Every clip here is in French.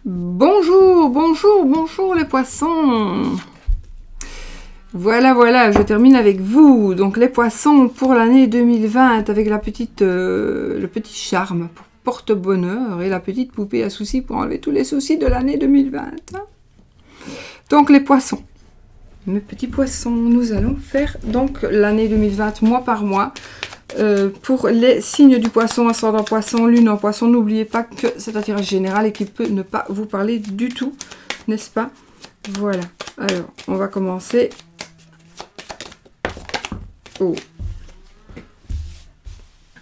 Bonjour, bonjour, bonjour les poissons. Voilà, je termine avec vous. Donc les poissons pour l'année 2020 avec le petit charme pour porte-bonheur et la petite poupée à soucis pour enlever tous les soucis de l'année 2020. Donc les poissons. Mes petits poissons, nous allons faire donc l'année 2020 mois par mois. Pour les signes du poisson, ascendant poisson, lune en poisson, n'oubliez pas que c'est un tirage général et qu'il peut ne pas vous parler du tout, n'est-ce pas? Voilà, alors on va commencer. Oh.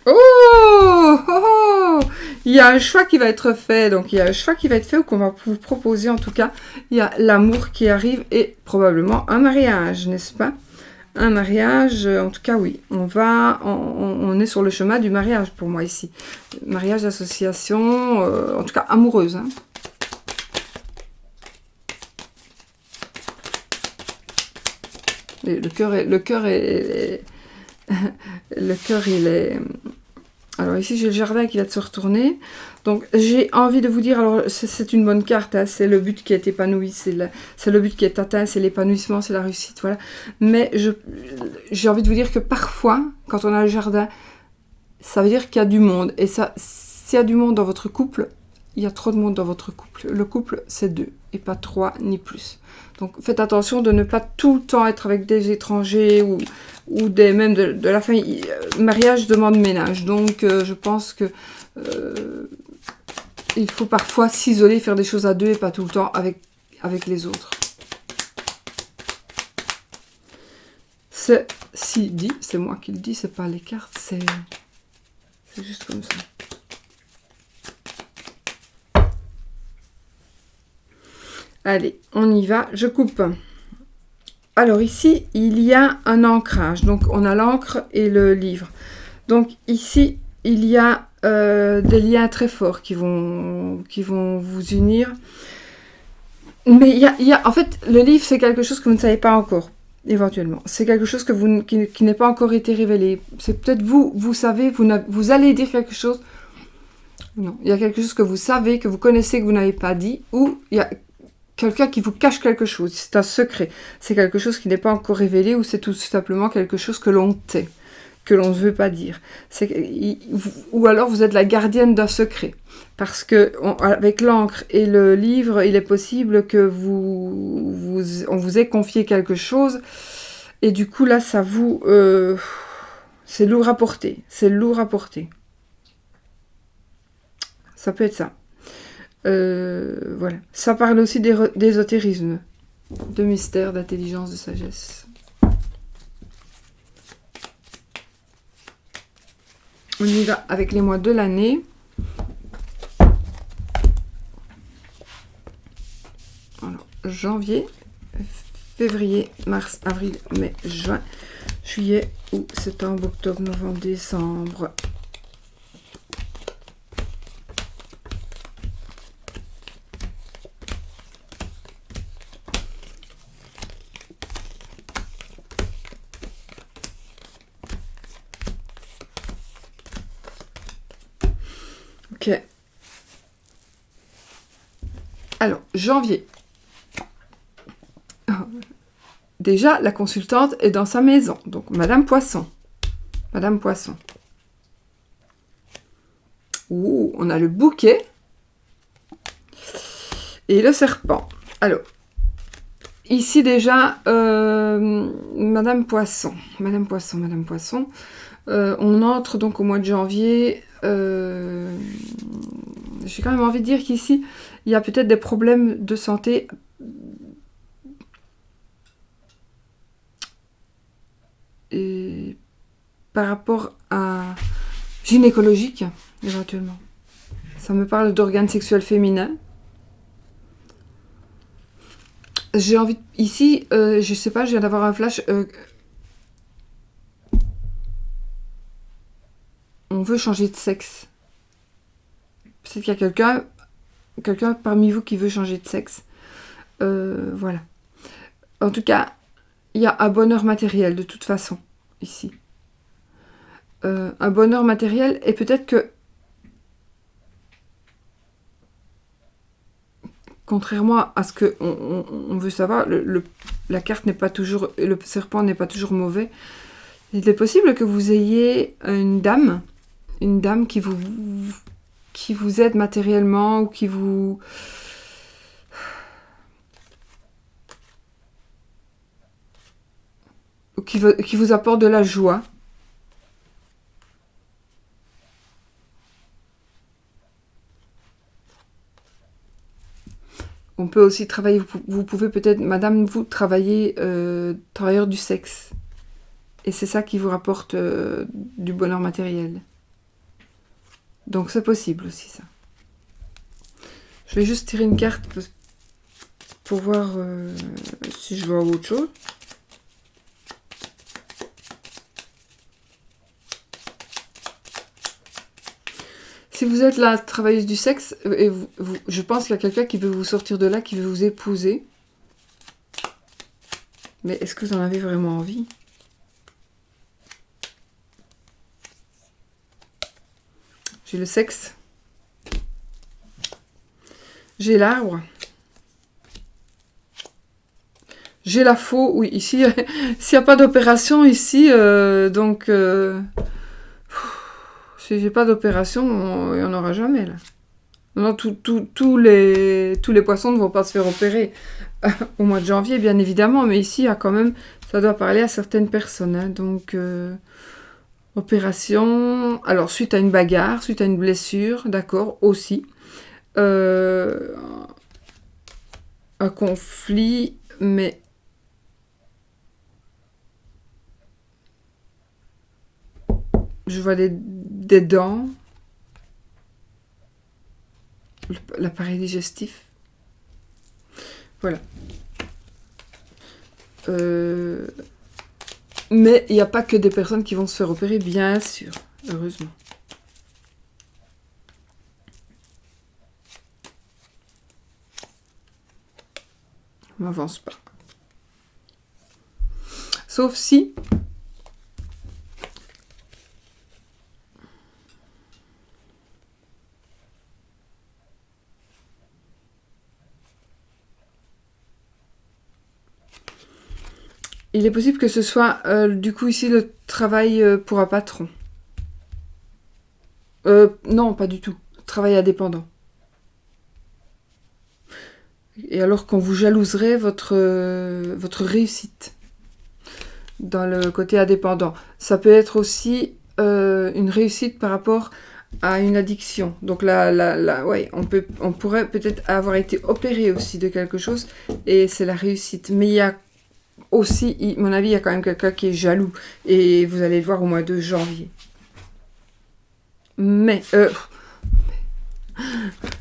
Oh, il y a un choix qui va être fait, donc il y a un choix qui va être fait ou qu'on va vous proposer en tout cas. Il y a l'amour qui arrive et probablement un mariage, n'est-ce pas? Un mariage, en tout cas oui, on est sur le chemin du mariage pour moi ici. Mariage d'association, en tout cas amoureuse. Hein. Et le cœur il est... Alors ici j'ai le jardin qui va se retourner. Donc j'ai envie de vous dire, alors c'est une bonne carte, hein, c'est le but qui est épanoui, c'est le but qui est atteint, c'est l'épanouissement, c'est la réussite, voilà. Mais j'ai envie de vous dire que parfois, quand on a le jardin, ça veut dire qu'il y a du monde. Et ça, s'il y a du monde dans votre couple, il y a trop de monde dans votre couple. Le couple, c'est 2, et pas 3 ni plus. Donc faites attention de ne pas tout le temps être avec des étrangers ou même de la famille. Mariage demande ménage, donc je pense que il faut parfois s'isoler, faire des choses à 2 et pas tout le temps avec les autres. Ceci dit, c'est moi qui le dis, c'est pas les cartes, c'est juste comme ça. Allez, on y va, je coupe. Alors ici, il y a un ancrage. Donc on a l'encre et le livre. Donc ici, il y a des liens très forts qui vont vous unir. Mais il y a en fait, le livre, c'est quelque chose que vous ne savez pas encore, éventuellement. C'est quelque chose qui n'est pas encore été révélé. C'est peut-être vous savez, vous allez dire quelque chose. Non, il y a quelque chose que vous savez, que vous connaissez, que vous n'avez pas dit. Ou il y a quelqu'un qui vous cache quelque chose, c'est un secret, c'est quelque chose qui n'est pas encore révélé ou c'est tout simplement quelque chose que l'on tait, que l'on ne veut pas dire. Ou alors vous êtes la gardienne d'un secret, parce que avec l'encre et le livre, il est possible que on vous ait confié quelque chose et du coup là, ça vous... c'est lourd à porter, Ça peut être ça. Voilà. Ça parle aussi d'ésotérisme, de mystère, d'intelligence, de sagesse. On y va avec les mois de l'année. Alors, janvier, février, mars, avril, mai, juin, juillet, août, septembre, octobre, novembre, décembre. Ok. Alors, janvier. Déjà, la consultante est dans sa maison. Donc, Madame Poisson. Madame Poisson. Ouh, on a le bouquet. Et le serpent. Alors, ici déjà, Madame Poisson. On entre donc au mois de janvier. J'ai quand même envie de dire qu'ici, il y a peut-être des problèmes de santé et par rapport à gynécologique, éventuellement. Ça me parle d'organes sexuels féminins. J'ai envie... Ici, je sais pas, je viens d'avoir un flash... on veut changer de sexe. Peut-être qu'il y a quelqu'un parmi vous qui veut changer de sexe. Voilà. En tout cas, il y a un bonheur matériel de toute façon, ici. Un bonheur matériel et peut-être contrairement à ce que on veut savoir, la carte n'est pas toujours, le serpent n'est pas toujours mauvais. Il est possible que vous ayez une dame qui vous aide matériellement ou qui vous... qui vous apporte de la joie. On peut aussi travailler, vous pouvez peut-être, madame, vous travailler travailleur du sexe. Et c'est ça qui vous rapporte du bonheur matériel. Donc c'est possible aussi ça. Je vais juste tirer une carte pour voir si je vois autre chose. Si vous êtes la travailleuse du sexe, et je pense qu'il y a quelqu'un qui veut vous sortir de là, qui veut vous épouser. Mais est-ce que vous en avez vraiment envie? J'ai le sexe. J'ai l'arbre. J'ai la faux. Oui, ici, s'il n'y a pas d'opération ici, donc... si j'ai pas d'opération, il n'y en aura jamais, là. Non, tous les poissons ne vont pas se faire opérer au mois de janvier, bien évidemment, mais ici, il y a quand même, ça doit parler à certaines personnes. Hein, donc, opération, alors, suite à une bagarre, suite à une blessure, d'accord, aussi. Un conflit, mais... je vois des dents. L'appareil digestif. Voilà. Mais il n'y a pas que des personnes qui vont se faire opérer, bien sûr. Heureusement. On n'avance pas. Sauf si... il est possible que ce soit, du coup, ici, le travail pour un patron. Non, pas du tout. Travail indépendant. Et alors qu'on vous jalouserait votre réussite dans le côté indépendant. Ça peut être aussi une réussite par rapport à une addiction. Donc là, ouais, on pourrait peut-être avoir été opéré aussi de quelque chose et c'est la réussite. Mais il y a aussi, à mon avis, il y a quand même quelqu'un qui est jaloux. Et vous allez le voir au mois de janvier. Mais,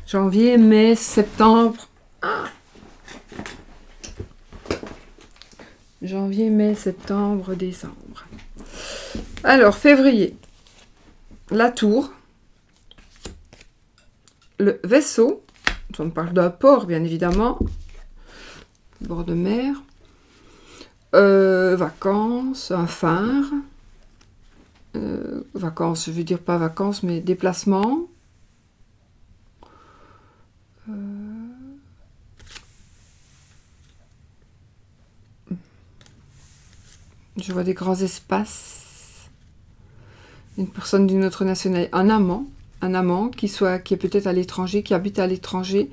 janvier, mai, septembre. Ah. Janvier, mai, septembre, décembre. Alors, février. La tour. Le vaisseau. On parle d'un port, bien évidemment. Bord de mer. Vacances, un phare. Vacances, je veux dire pas vacances, mais déplacement. Je vois des grands espaces. Une personne d'une autre nationalité. Un amant qui est peut-être à l'étranger, qui habite à l'étranger.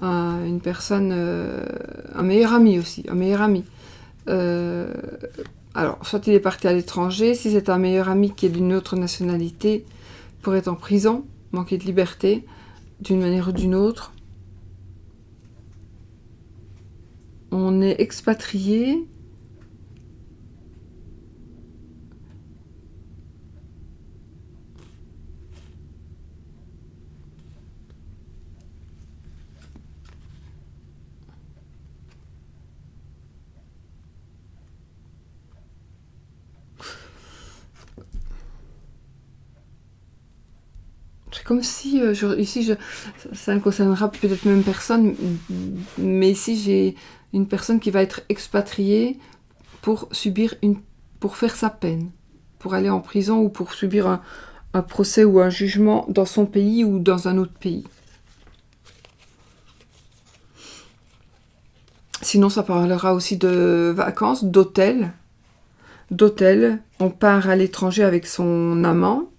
Une personne, un meilleur ami aussi, un meilleur ami. Alors, soit il est parti à l'étranger, si c'est un meilleur ami qui est d'une autre nationalité, pour être en prison, manquer de liberté, d'une manière ou d'une autre. On est expatrié. C'est comme si, ici, ça ne concernera peut-être même personne, mais ici j'ai une personne qui va être expatriée pour faire sa peine, pour aller en prison ou pour subir un procès ou un jugement dans son pays ou dans un autre pays. Sinon, ça parlera aussi de vacances, d'hôtel. D'hôtel, on part à l'étranger avec son amant.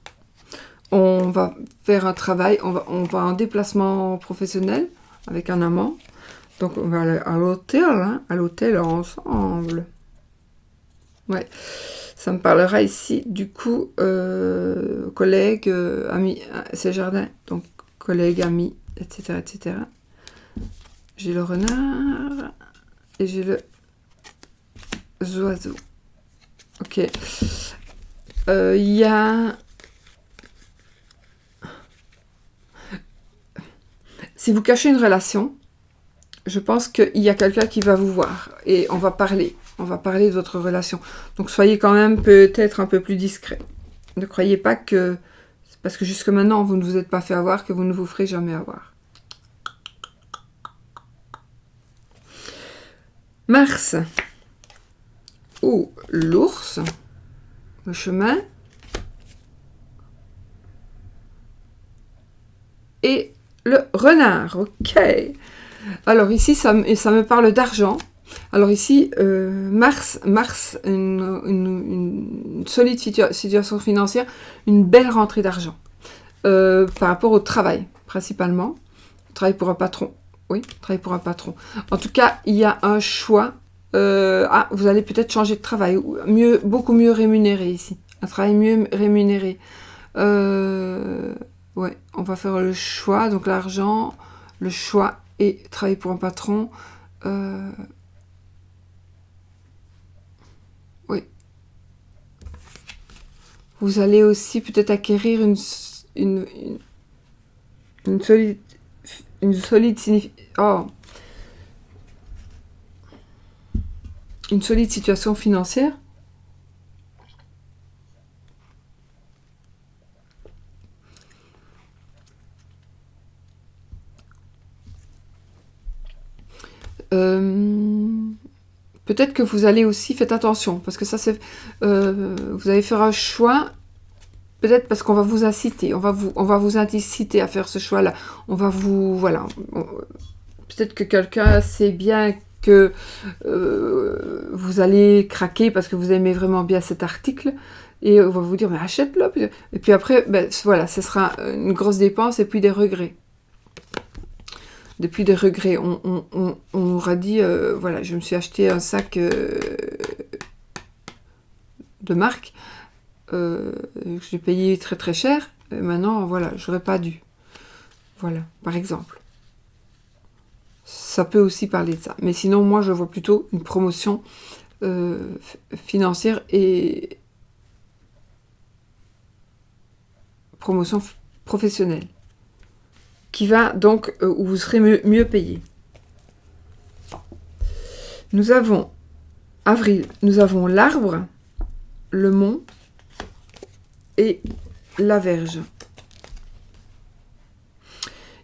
On va faire un travail, on va en déplacement professionnel avec un amant. Donc, on va aller à l'hôtel ensemble. Ouais. Ça me parlera ici, du coup, collègues, amis, c'est jardin. Donc, collègues, amis, etc., etc. J'ai le renard et j'ai le oiseau. Ok. Il y a... Si vous cachez une relation, je pense qu'il y a quelqu'un qui va vous voir et on va parler. On va parler de votre relation. Donc soyez quand même peut-être un peu plus discret. Ne croyez pas que... Parce que jusque maintenant, vous ne vous êtes pas fait avoir, que vous ne vous ferez jamais avoir. Mars. Oh, l'ours. Le chemin. Et le renard. Ok. Alors ici, ça me parle d'argent. Alors ici, Mars, une solide situation financière, une belle rentrée d'argent. Par rapport au travail, principalement. Travail pour un patron. Oui, travail pour un patron. En tout cas, il y a un choix. Vous allez peut-être changer de travail. Beaucoup mieux rémunéré ici. Un travail mieux rémunéré. Ouais, on va faire le choix. Donc l'argent, le choix et travailler pour un patron. Oui. Vous allez aussi peut-être acquérir une solide une solide situation financière. Peut-être que vous allez aussi, faites attention, parce que ça c'est, vous allez faire un choix, peut-être parce qu'on va vous inciter, on va vous inciter à faire ce choix-là. On va vous, voilà, peut-être que quelqu'un sait bien que vous allez craquer parce que vous aimez vraiment bien cet article, et on va vous dire, mais achète-le. Et puis après, ben, voilà, ce sera une grosse dépense et puis des regrets. Depuis des regrets, on aura dit, voilà, je me suis acheté un sac de marque, j'ai payé très très cher, et maintenant, voilà, j'aurais pas dû. Voilà, par exemple. Ça peut aussi parler de ça. Mais sinon, moi, je vois plutôt une promotion financière et promotion professionnelle, qui va donc, où vous serez mieux payé. Nous avons avril, nous avons l'arbre, le mont et la verge.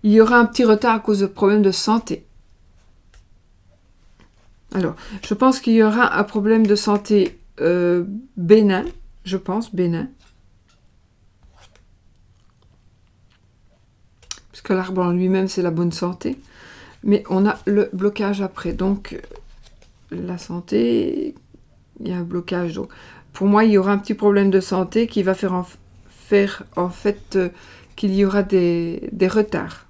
Il y aura un petit retard à cause de problèmes de santé. Alors, je pense qu'il y aura un problème de santé bénin, je pense, bénin. Parce que l'arbre en lui-même, c'est la bonne santé. Mais on a le blocage après. Donc, la santé, il y a un blocage. Donc, pour moi, il y aura un petit problème de santé qui va faire en fait qu'il y aura des retards.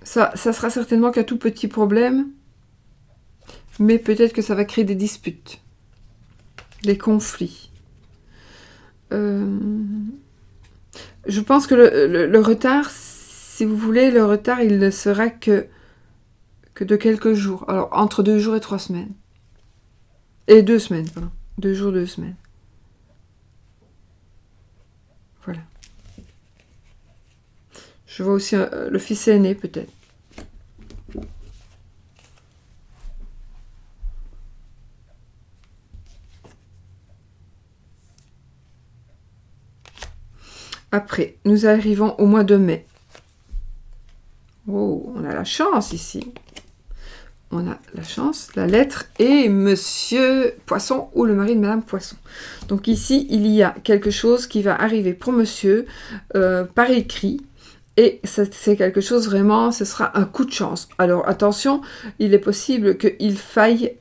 Ça sera certainement qu'un tout petit problème, mais peut-être que ça va créer des disputes, des conflits. Je pense que le retard, si vous voulez, le retard, il ne sera que de quelques jours. Alors, entre 2 jours et 3 semaines. Et 2 semaines, pardon. 2 jours, 2 semaines. Voilà. Je vois aussi le fils aîné, peut-être. Après, nous arrivons au mois de mai. Oh, on a la chance ici. on a la chance, la lettre et Monsieur Poisson ou le mari de Madame Poisson. Donc ici, il y a quelque chose qui va arriver pour Monsieur par écrit. Et c'est quelque chose vraiment, ce sera un coup de chance. Alors attention, il est possible qu'il faille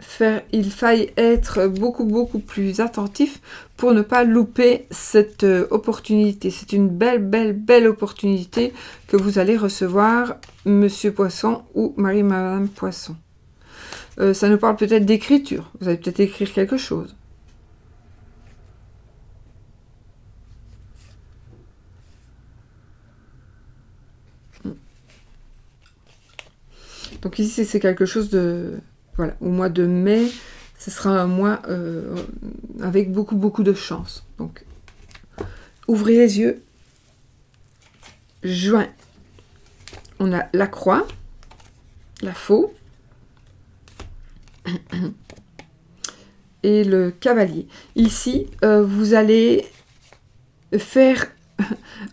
être beaucoup plus attentif pour ne pas louper cette opportunité. C'est une belle opportunité que vous allez recevoir, Monsieur Poisson ou Madame Poisson. Ça nous parle peut-être d'écriture. Vous allez peut-être écrire quelque chose. Donc ici, c'est quelque chose de... Voilà, au mois de mai, ce sera un mois avec beaucoup de chance. Donc, ouvrez les yeux. Juin. On a la croix, la faux et le cavalier. Ici, vous allez faire...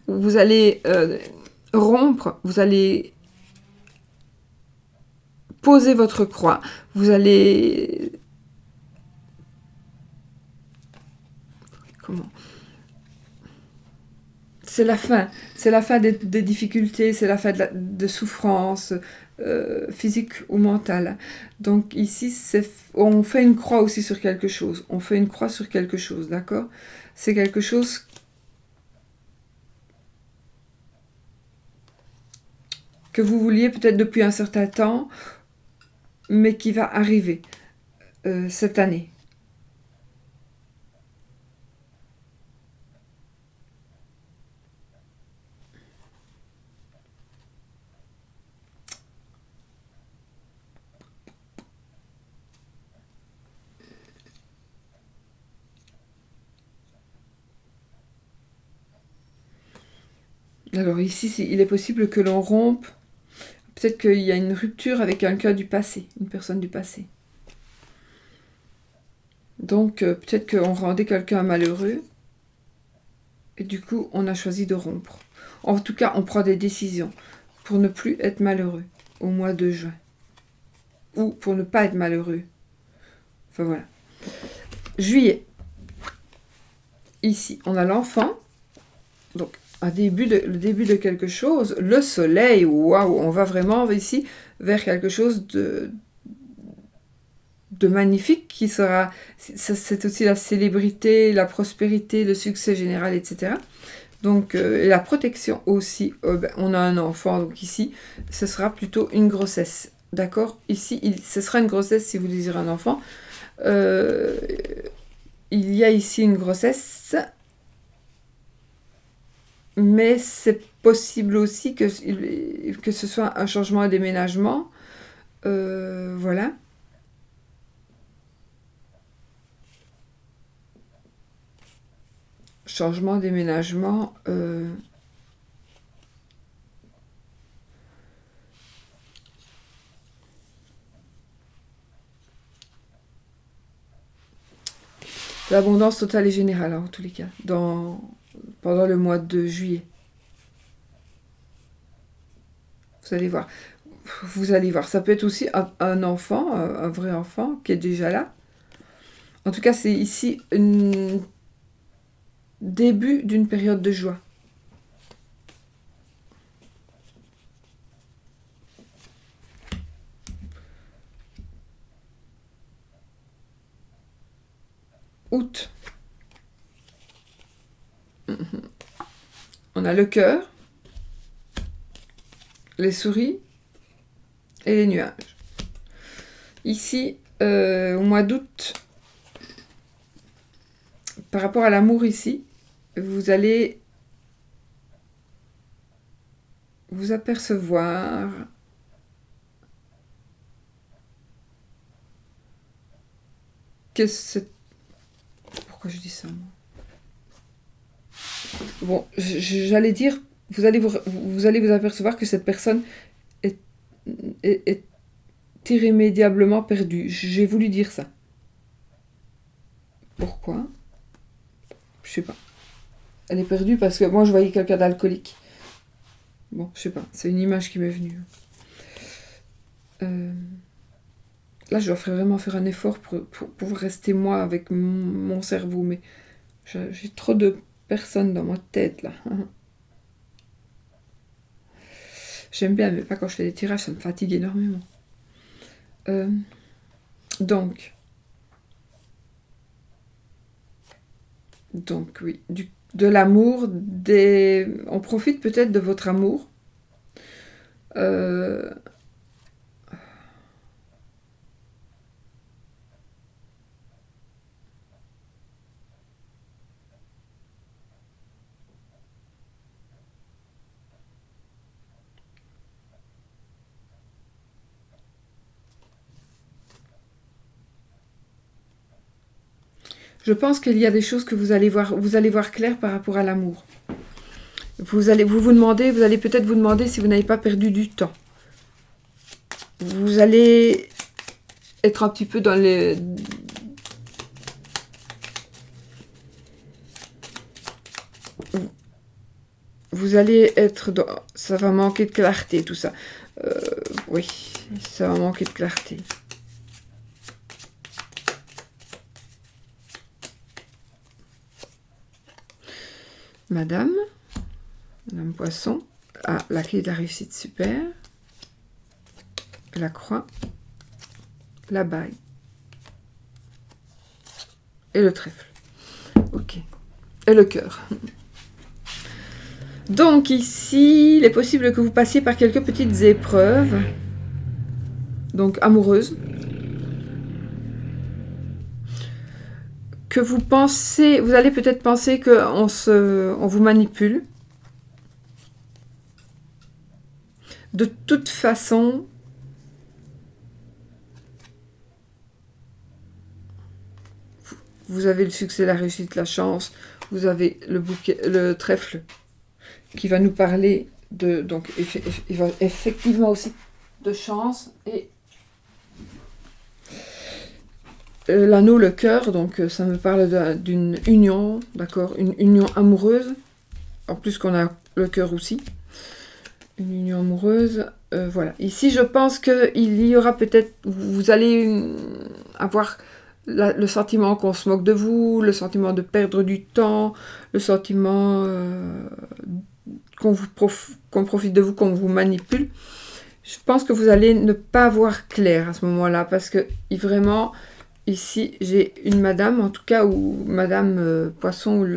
Vous allez rompre, vous allez... Posez votre croix. Vous allez... Comment? C'est la fin. C'est la fin des difficultés, c'est la fin de souffrance physique ou mentale. Donc ici, on fait une croix aussi sur quelque chose. On fait une croix sur quelque chose, d'accord? C'est quelque chose que vous vouliez peut-être depuis un certain temps, mais qui va arriver cette année. Alors ici, il est possible que l'on rompe. Peut-être qu'il y a une rupture avec quelqu'un du passé, une personne du passé. Donc, peut-être qu'on rendait quelqu'un malheureux. Et du coup, on a choisi de rompre. En tout cas, on prend des décisions pour ne plus être malheureux au mois de juin. Ou pour ne pas être malheureux. Enfin, voilà. Juillet. Ici, on a l'enfant. Donc, le début de quelque chose. Le soleil, waouh, on va vraiment ici vers quelque chose de magnifique qui sera... C'est aussi la célébrité, la prospérité, le succès général, etc. Donc, la protection aussi. On a un enfant, donc ici, ce sera plutôt une grossesse. D'accord? Ici, ce sera une grossesse si vous désirez un enfant. Il y a ici une grossesse... Mais c'est possible aussi que ce soit un changement, un déménagement. Voilà. Changement, déménagement. L'abondance totale et générale, en tous les cas, pendant le mois de juillet. Vous allez voir. Vous allez voir. Ça peut être aussi un enfant, un vrai enfant, qui est déjà là. En tout cas, c'est ici un début d'une période de joie. Août. On a le cœur, les souris et les nuages. Ici, au mois d'août, par rapport à l'amour ici, vous allez vous apercevoir que c'est... Pourquoi je dis ça, moi? Bon, j'allais dire, vous allez vous apercevoir que cette personne est irrémédiablement perdue. J'ai voulu dire ça. Pourquoi? Je sais pas. Elle est perdue parce que moi je voyais quelqu'un d'alcoolique. Bon, je sais pas. C'est une image qui m'est venue. là, je dois vraiment faire un effort pour rester moi avec mon cerveau, mais j'ai trop de personnes dans ma tête, là. J'aime bien, mais pas quand je fais des tirages, ça me fatigue énormément. Donc, oui, de l'amour, on profite peut-être de votre amour. Je pense qu'il y a des choses que vous allez voir clair par rapport à l'amour. Vous allez peut-être vous demander si vous n'avez pas perdu du temps. Vous allez être un petit peu dans les... Vous allez être dans... Ça va manquer de clarté, tout ça. Oui, ça va manquer de clarté. Madame Poisson a la clé de la réussite, super. La croix, la bague et le trèfle. Ok. Et le cœur. Donc ici, il est possible que vous passiez par quelques petites épreuves. Donc amoureuses. Que vous allez peut-être penser qu'on vous manipule. De toute façon, vous avez le succès, la réussite, la chance. Vous avez le trèfle qui va nous parler de... Donc, il va effectivement aussi de chance. Et l'anneau, le cœur, donc ça me parle d'une union, d'accord, une union amoureuse. En plus qu'on a le cœur aussi. Une union amoureuse, voilà. Ici, je pense qu'il y aura peut-être... Vous allez avoir le sentiment qu'on se moque de vous, le sentiment de perdre du temps, le sentiment qu'on profite de vous, qu'on vous manipule. Je pense que vous allez ne pas voir clair à ce moment-là, parce que vraiment, ici, j'ai une madame, en tout cas, ou madame Poisson, ou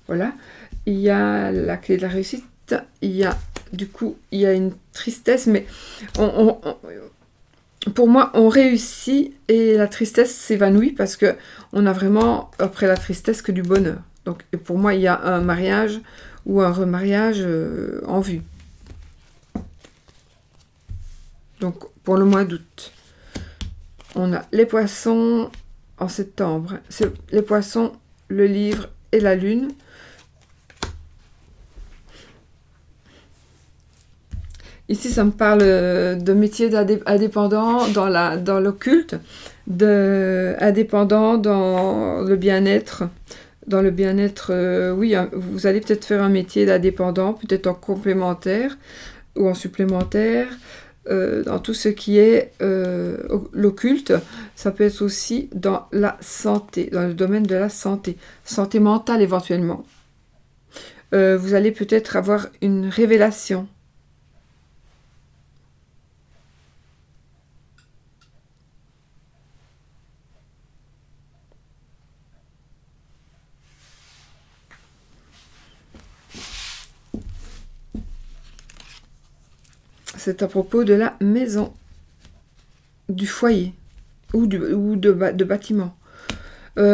voilà, il y a la clé de la réussite, il y a, du coup, il y a une tristesse, mais pour moi, on réussit et la tristesse s'évanouit parce que on a vraiment, après la tristesse, que du bonheur. Donc, pour moi, il y a un mariage ou un remariage en vue. Donc, pour le mois d'août, on a les poissons en septembre. C'est les poissons, le livre et la lune. Ici, ça me parle de métier indépendant dans l'occulte, indépendant dans le bien-être. Dans le bien-être, oui, vous allez peut-être faire un métier d'indépendant, peut-être en complémentaire ou en supplémentaire. Dans tout ce qui est l'occulte, ça peut être aussi dans la santé, dans le domaine de la santé mentale éventuellement. Vous allez peut-être avoir une révélation. C'est à propos de la maison, du foyer ou de bâtiment. C'est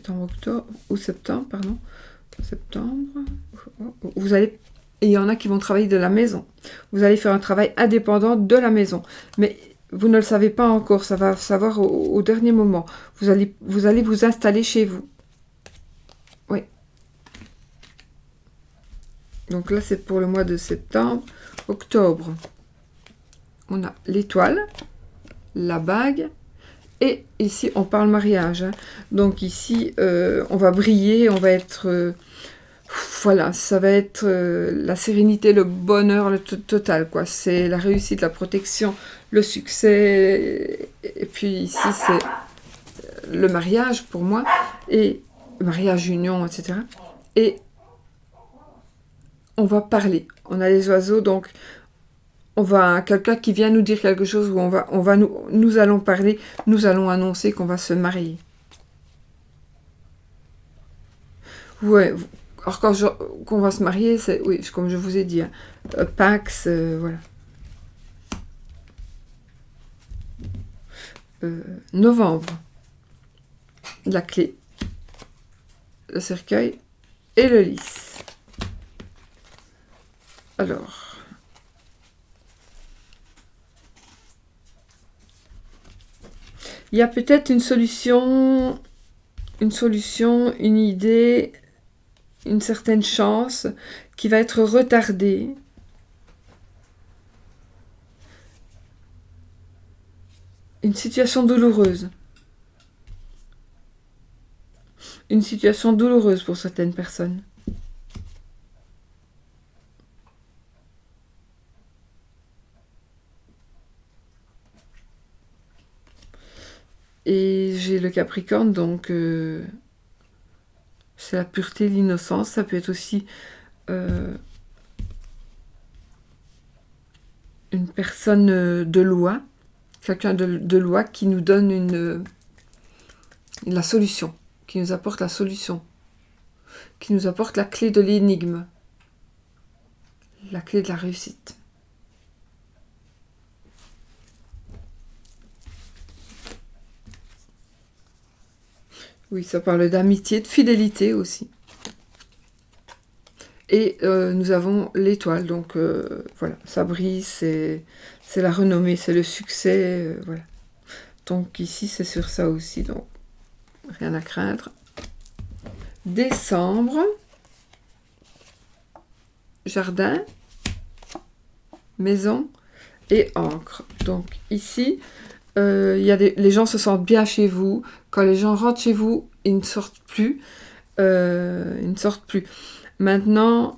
en octobre ou septembre, pardon. Septembre. Il y en a qui vont travailler de la maison. Vous allez faire un travail indépendant de la maison. Mais vous ne le savez pas encore, ça va savoir au dernier moment. Vous allez vous installer chez vous. Oui. Donc là, c'est pour le mois de septembre. Octobre, on a l'étoile, la bague, et ici, on parle mariage. Hein. Donc ici, on va briller, on va être voilà, ça va être la sérénité, le bonheur, le total, quoi. C'est la réussite, la protection, le succès. Et puis ici, c'est le mariage pour moi, et mariage, union, etc. Et on va parler. On a les oiseaux, donc on va quelqu'un qui vient nous dire quelque chose, où nous allons parler, nous allons annoncer qu'on va se marier. Ouais. Alors qu'on va se marier, c'est oui, comme je vous ai dit, hein, Pax, voilà. Novembre, la clé, le cercueil et le lys. Alors, il y a peut-être une solution, une idée, une certaine chance qui va être retardée. Une situation douloureuse. Une situation douloureuse pour certaines personnes. Et j'ai le Capricorne, donc c'est la pureté, l'innocence. Ça peut être aussi une personne de loi, quelqu'un de loi qui nous donne la solution, qui nous apporte la solution, qui nous apporte la clé de l'énigme, la clé de la réussite. Oui, ça parle d'amitié, de fidélité aussi. Et nous avons l'étoile, donc voilà, ça brille, c'est la renommée, c'est le succès, voilà. Donc ici, c'est sur ça aussi, donc rien à craindre. Décembre, jardin, maison et encre. Donc ici, les gens se sentent bien chez vous. Quand les gens rentrent chez vous, ils ne sortent plus. Maintenant,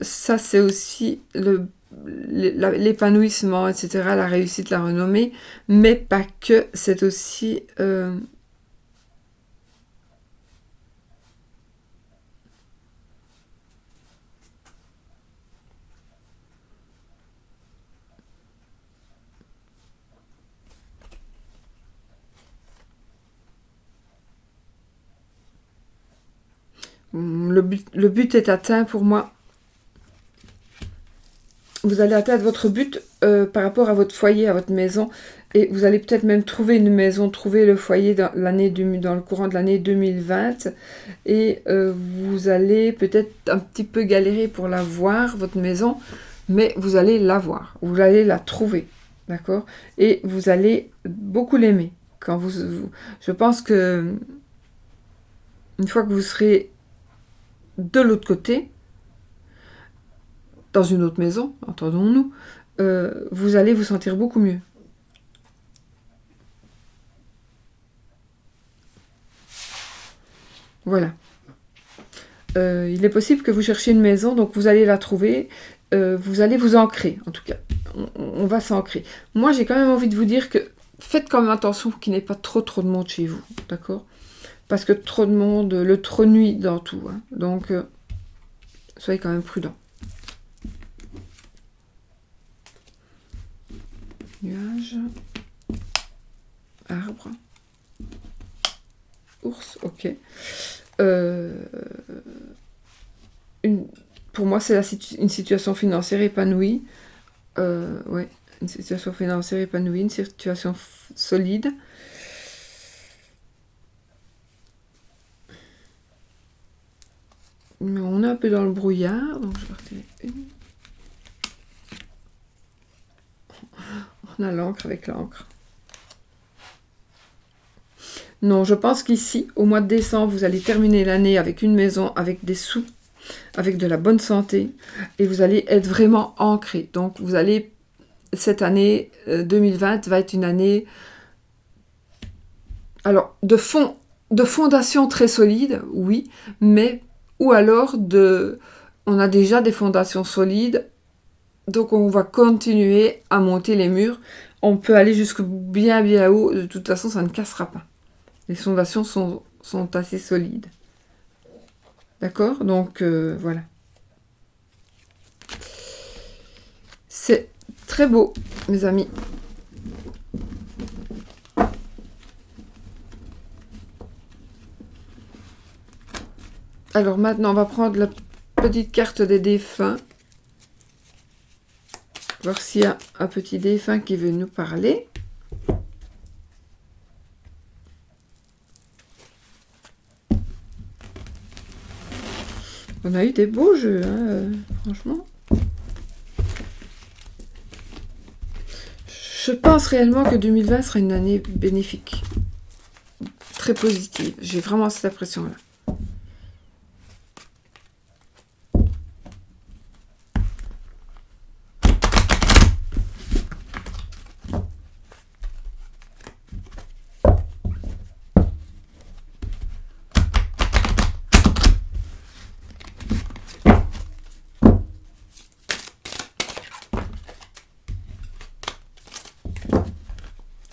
ça c'est aussi l'épanouissement, etc., la réussite, la renommée, mais pas que, c'est aussi le but est atteint pour moi. Vous allez atteindre votre but par rapport à votre foyer, à votre maison, et vous allez peut-être même trouver une maison, trouver le foyer dans le courant de l'année 2020, et vous allez peut-être un petit peu galérer pour la voir, votre maison, mais vous allez la voir, vous allez la trouver, d'accord? Et vous allez beaucoup l'aimer. Je pense que une fois que vous serez de l'autre côté, dans une autre maison, entendons-nous, vous allez vous sentir beaucoup mieux. Voilà. Il est possible que vous cherchiez une maison, donc vous allez la trouver, vous allez vous ancrer, en tout cas. On va s'ancrer. Moi, j'ai quand même envie de vous dire que faites quand même attention qu'il n'y ait pas trop de monde chez vous, d'accord? Parce que trop de monde, le trop nuit dans tout. Hein. Donc, soyez quand même prudents. Nuages. Arbre. Ours, ok. Pour moi, c'est une situation financière épanouie. Ouais, une situation financière épanouie, une situation solide. Mais on est un peu dans le brouillard, donc je vais retirer une. On a l'encre avec l'encre. Non, je pense qu'ici, au mois de décembre, vous allez terminer l'année avec une maison, avec des sous, avec de la bonne santé, et vous allez être vraiment ancré. Donc, cette année 2020 va être une année, alors, de fondation très solide, oui, mais ou alors on a déjà des fondations solides, donc on va continuer à monter les murs. On peut aller jusque bien haut, de toute façon ça ne cassera pas. Les fondations sont assez solides. D'accord? Donc voilà. C'est très beau, mes amis. Alors maintenant, on va prendre la petite carte des défunts. Voir s'il y a un petit défunt qui veut nous parler. On a eu des beaux jeux, hein, franchement. Je pense réellement que 2020 sera une année bénéfique. Très positive. J'ai vraiment cette impression-là.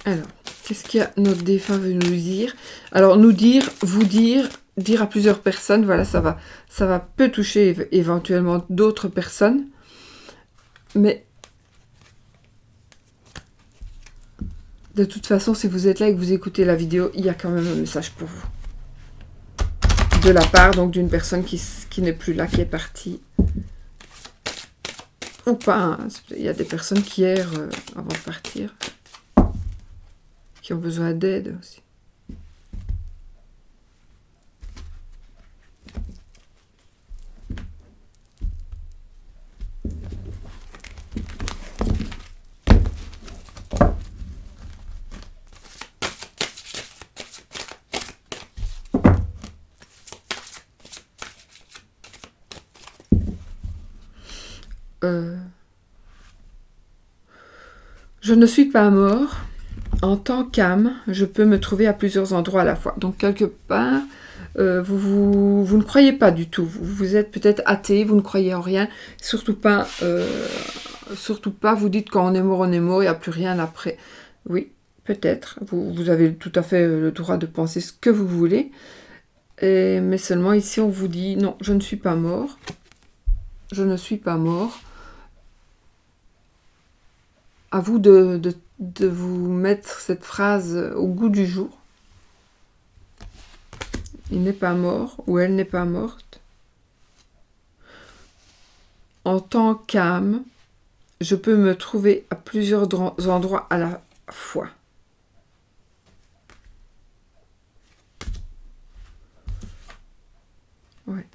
Alors, qu'est-ce qu'il y a notre défunt veut nous dire? Alors, nous dire, vous dire, dire à plusieurs personnes, voilà, ça va peut toucher éventuellement d'autres personnes. Mais de toute façon, si vous êtes là et que vous écoutez la vidéo, il y a quand même un message pour vous. De la part donc d'une personne qui n'est plus là, qui est partie. Ou pas, hein. Il y a des personnes qui errent avant de partir. Qui ont besoin d'aide aussi. Je ne suis pas mort. En tant qu'âme, je peux me trouver à plusieurs endroits à la fois. Donc, quelque part, vous ne croyez pas du tout. Vous êtes peut-être athée, vous ne croyez en rien. Surtout pas, vous dites quand on est mort, il n'y a plus rien après. Oui, peut-être. Vous avez tout à fait le droit de penser ce que vous voulez. Mais seulement ici, on vous dit, non, je ne suis pas mort. Je ne suis pas mort. À vous de vous mettre cette phrase au goût du jour. Il n'est pas mort ou elle n'est pas morte. En tant qu'âme, je peux me trouver à plusieurs endroits à la fois. Ouais.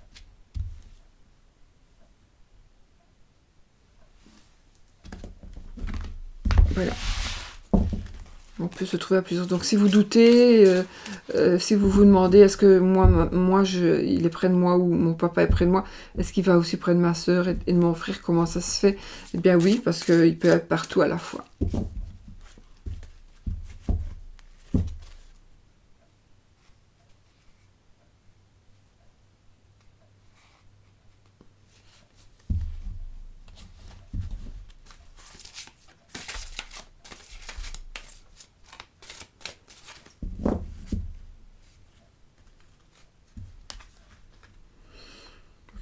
Voilà. On peut se trouver à plusieurs. Donc si vous doutez, si vous vous demandez est-ce que moi il est près de moi ou mon papa est près de moi, est-ce qu'il va aussi près de ma soeur et de mon frère, comment ça se fait? Eh bien oui, parce qu'il peut être partout à la fois.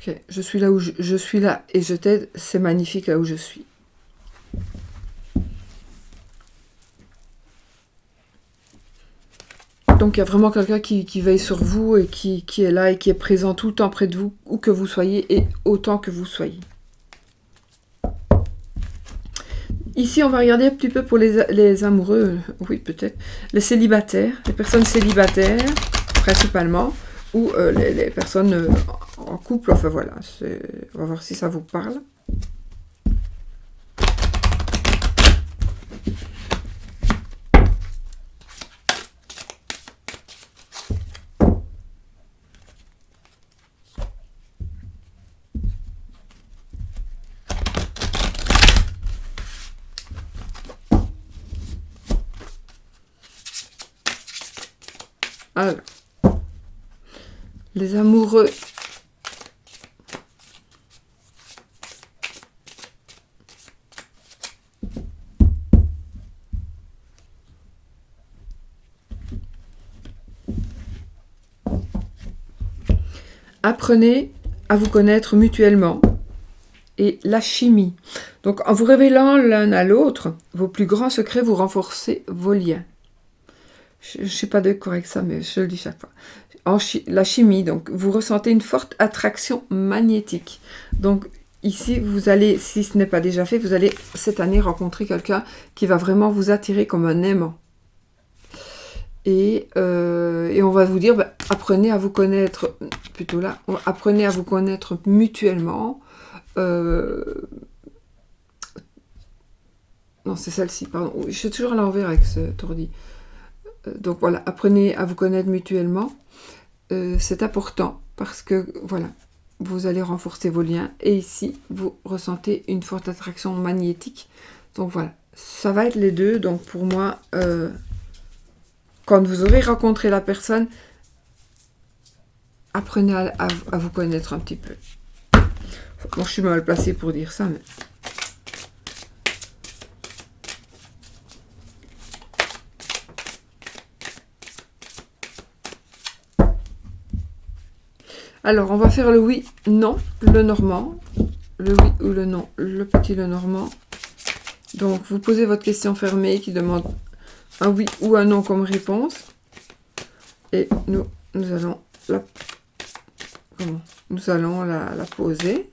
Ok, je suis là où je suis là et je t'aide, c'est magnifique là où je suis. Donc il y a vraiment quelqu'un qui veille sur vous et qui est là et qui est présent tout le temps près de vous, où que vous soyez et autant que vous soyez. Ici, on va regarder un petit peu pour les amoureux, oui peut-être, les célibataires, les personnes célibataires principalement, ou les personnes en couple, enfin voilà, on va voir si ça vous parle. Alors, les amoureux apprenez à vous connaître mutuellement. Et la chimie. Donc, en vous révélant l'un à l'autre, vos plus grands secrets, vous renforcez vos liens. Je ne suis pas d'accord avec ça, mais je le dis chaque fois. La chimie, donc, vous ressentez une forte attraction magnétique. Donc, ici, vous allez, si ce n'est pas déjà fait, vous allez cette année rencontrer quelqu'un qui va vraiment vous attirer comme un aimant. Et on va vous dire, apprenez à vous connaître, plutôt là, apprenez à vous connaître mutuellement. Non, c'est celle-ci, pardon. Je suis toujours à l'envers avec ce tourdi. Donc voilà, apprenez à vous connaître mutuellement. C'est important parce que, voilà, vous allez renforcer vos liens. Et ici, vous ressentez une forte attraction magnétique. Donc voilà, ça va être les deux. Donc pour moi, quand vous aurez rencontré la personne, apprenez à vous connaître un petit peu. Bon, je suis mal placée pour dire ça, mais... Alors, on va faire le oui, non, le normand. Le oui ou le non, le petit le normand. Donc, vous posez votre question fermée qui demande un oui ou un non comme réponse. Et nous allons la poser.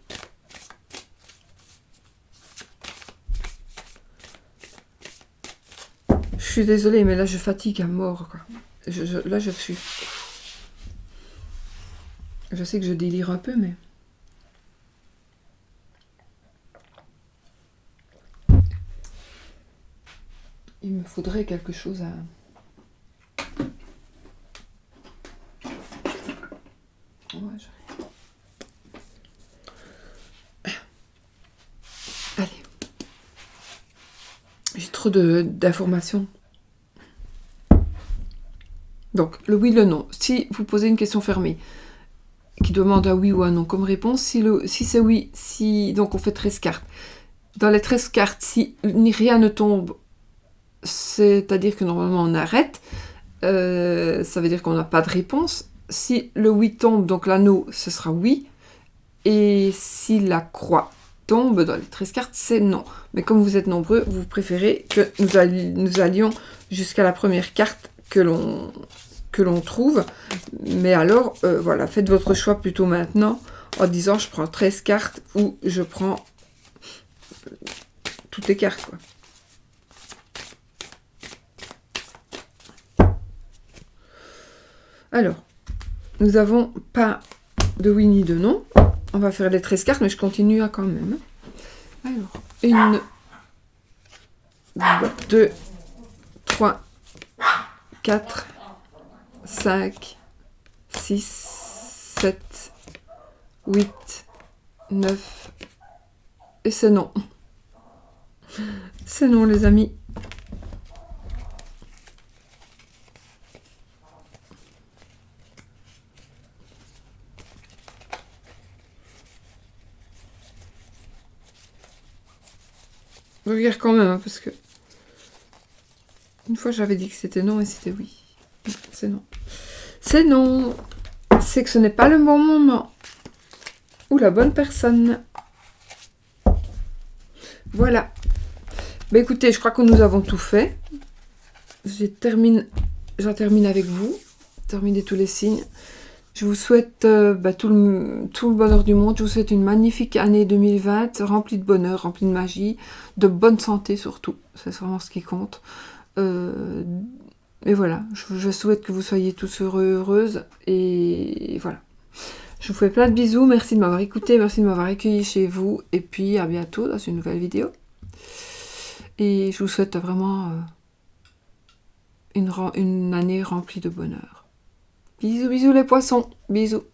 Je suis désolée, mais là, je fatigue à mort, quoi. Là, je suis... Je sais que je délire un peu, mais... Il me faudrait quelque chose à... Ouais, allez. J'ai trop d'informations. Donc, le oui, le non. Si vous posez une question fermée, qui demande un oui ou un non comme réponse, si c'est oui, donc on fait 13 cartes. Dans les 13 cartes, si rien ne tombe, c'est-à-dire que normalement on arrête, ça veut dire qu'on n'a pas de réponse. Si le oui tombe, donc l'anneau, ce sera oui. Et si la croix tombe dans les 13 cartes, c'est non. Mais comme vous êtes nombreux, vous préférez que nous allions jusqu'à la première carte que l'on trouve. Mais alors, voilà, faites votre choix plutôt maintenant en disant je prends 13 cartes ou je prends toutes les cartes, quoi. Alors, nous n'avons pas de oui ni de non. On va faire les 13 cartes, mais je continue quand même. Alors, 1, 2, 3, 4, 5, 6, 7, 8, 9. Et c'est non. C'est non, les amis. Je regarde quand même, hein, parce que... Une fois, j'avais dit que c'était non et c'était oui. C'est non. C'est non. C'est que ce n'est pas le bon moment. Ou la bonne personne. Voilà. Bah écoutez, je crois que nous avons tout fait. J'en termine avec vous. Terminer tous les signes. Je vous souhaite tout le bonheur du monde. Je vous souhaite une magnifique année 2020, remplie de bonheur, remplie de magie, de bonne santé surtout. C'est vraiment ce qui compte. Et voilà, je souhaite que vous soyez tous heureux, heureuses. Et voilà. Je vous fais plein de bisous. Merci de m'avoir écouté. Merci de m'avoir accueilli chez vous. Et puis à bientôt dans une nouvelle vidéo. Et je vous souhaite vraiment une année remplie de bonheur. Bisous, bisous les poissons. Bisous.